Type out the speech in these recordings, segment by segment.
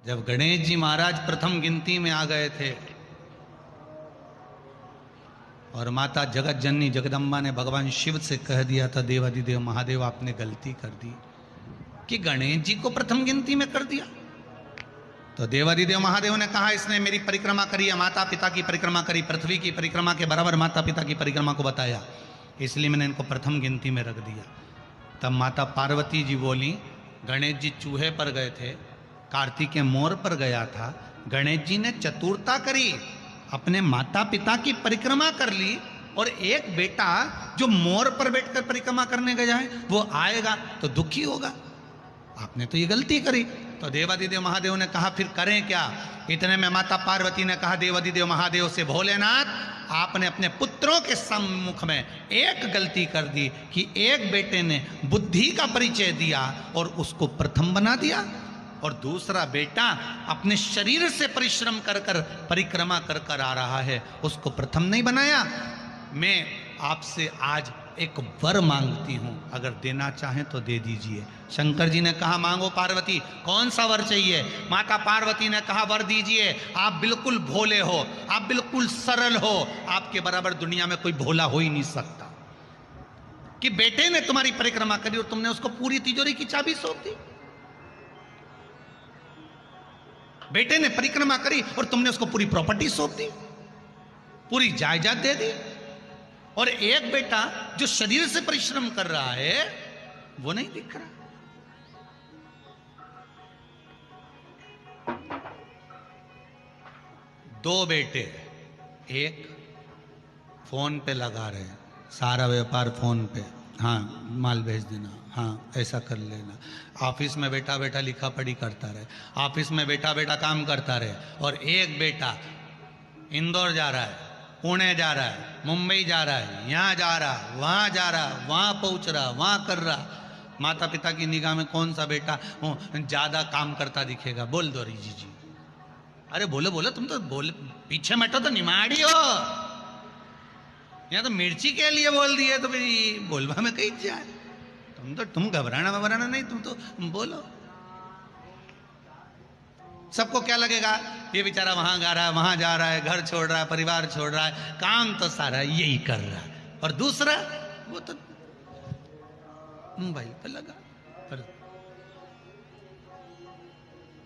जब गणेश जी महाराज प्रथम गिनती में आ गए थे और माता जगत जननी जगदम्बा ने भगवान शिव से कह दिया था, देवाधिदेव महादेव आपने गलती कर दी कि गणेश जी को प्रथम गिनती में कर दिया। तो देवाधिदेव महादेव ने कहा, इसने मेरी परिक्रमा करी है, माता पिता की परिक्रमा करी, पृथ्वी की परिक्रमा के बराबर माता पिता की परिक्रमा को बताया, इसलिए मैंने इनको प्रथम गिनती में रख दिया। तब माता पार्वती जी बोली, गणेश जी चूहे पर गए थे, कार्तिकेय मोर पर गया था, गणेश जी ने चतुरता करी, अपने माता पिता की परिक्रमा कर ली, और एक बेटा जो मोर पर बैठकर परिक्रमा करने गया है वो आएगा तो दुखी होगा, आपने तो ये गलती करी। तो देवाधिदेव महादेव ने कहा फिर करें क्या। इतने में माता पार्वती ने कहा देवाधिदेव महादेव से, भोलेनाथ आपने अपने पुत्रों के सम्मुख में एक गलती कर दी कि एक बेटे ने बुद्धि का परिचय दिया और उसको प्रथम बना दिया, और दूसरा बेटा अपने शरीर से परिश्रम कर कर परिक्रमा कर कर आ रहा है, उसको प्रथम नहीं बनाया। मैं आपसे आज एक वर मांगती हूं, अगर देना चाहें तो दे दीजिए। शंकर जी ने कहा मांगो पार्वती, कौन सा वर चाहिए। माता पार्वती ने कहा वर दीजिए, आप बिल्कुल भोले हो, आप बिल्कुल सरल हो, आपके बराबर दुनिया में कोई भोला हो ही नहीं सकता कि बेटे ने तुम्हारी परिक्रमा करी और तुमने उसको पूरी तिजोरी की चाबी सौंप दी। बेटे ने परिक्रमा करी और तुमने उसको पूरी प्रॉपर्टी सौंप दी, पूरी जायदाद दे दी, और एक बेटा जो शरीर से परिश्रम कर रहा है वो नहीं दिख रहा। दो बेटे, एक फोन पे लगा रहे हैं, सारा व्यापार फोन पे, हाँ माल भेज देना, हाँ ऐसा कर लेना, ऑफिस में बैठा बैठा लिखा पढ़ी करता रहे, ऑफिस में बैठा बैठा काम करता रहे, और एक बेटा इंदौर जा रहा है, पुणे जा रहा है, मुंबई जा रहा है, यहाँ जा रहा, वहाँ जा रहा, वहाँ पहुँच रहा, वहाँ कर रहा। माता पिता की निगाह में कौन सा बेटा ज़्यादा काम करता दिखेगा। बोल दो रिजी जी, अरे बोलो बोलो, तुम तो बोले पीछे बैठो तो निमाड़ी हो, यहाँ तो मिर्ची के लिए बोल दिए तो फिर बोलवा में कहीं जाए। तुम घबराना वबराना नहीं, तुम तो बोलो। सबको क्या लगेगा, ये बेचारा वहां जा रहा है, वहां जा रहा है, घर छोड़ रहा है, परिवार छोड़ रहा है, काम तो सारा यही कर रहा है, और दूसरा वो तो मोबाइल पर लगा। पर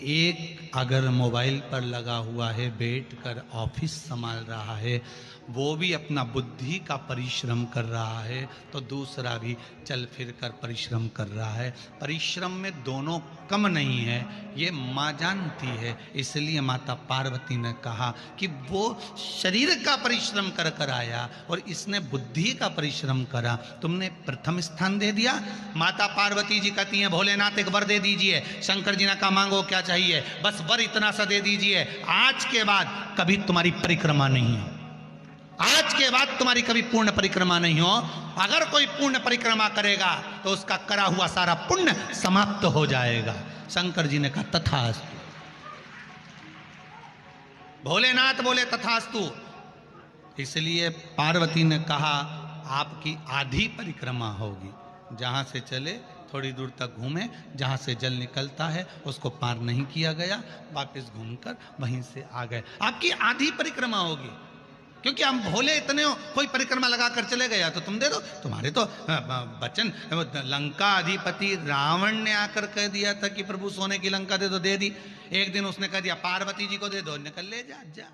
एक अगर मोबाइल पर लगा हुआ है, बैठ कर ऑफिस संभाल रहा है, वो भी अपना बुद्धि का परिश्रम कर रहा है, तो दूसरा भी चल फिर कर परिश्रम कर रहा है। परिश्रम में दोनों कम नहीं है, ये माँ जानती है। इसलिए माता पार्वती ने कहा कि वो शरीर का परिश्रम कर कर आया और इसने बुद्धि का परिश्रम करा, तुमने प्रथम स्थान दे दिया। माता पार्वती जी कहती हैं भोलेनाथ एक वर दे दीजिए। शंकर जी ने कहा मांगो क्या चाहिए, बस वर इतना सा दे दीजिए, आज के बाद कभी तुम्हारी परिक्रमा नहीं हो, आज के बाद तुम्हारी कभी पूर्ण परिक्रमा नहीं हो। अगर कोई पूर्ण परिक्रमा करेगा तो उसका करा हुआ सारा पुण्य समाप्त हो जाएगा। शंकर जी ने कहा तथास्तु। भोलेनाथ बोले तथास्तु। इसलिए पार्वती ने कहा आपकी आधी परिक्रमा होगी, जहां से चले थोड़ी दूर तक घूमे, जहां से जल निकलता है उसको पार नहीं किया गया, वापस घूमकर वहीं से आ गए, आपकी आधी परिक्रमा होगी। क्योंकि हम भोले इतने हो, कोई परिक्रमा लगाकर चले गया तो तुम दे दो। तुम्हारे तो बचन, लंका अधिपति रावण ने आकर कह दिया था कि प्रभु सोने की लंका दे दो, दे दी। एक दिन उसने कह दिया पार्वती जी को दे दो, निकल ले जा।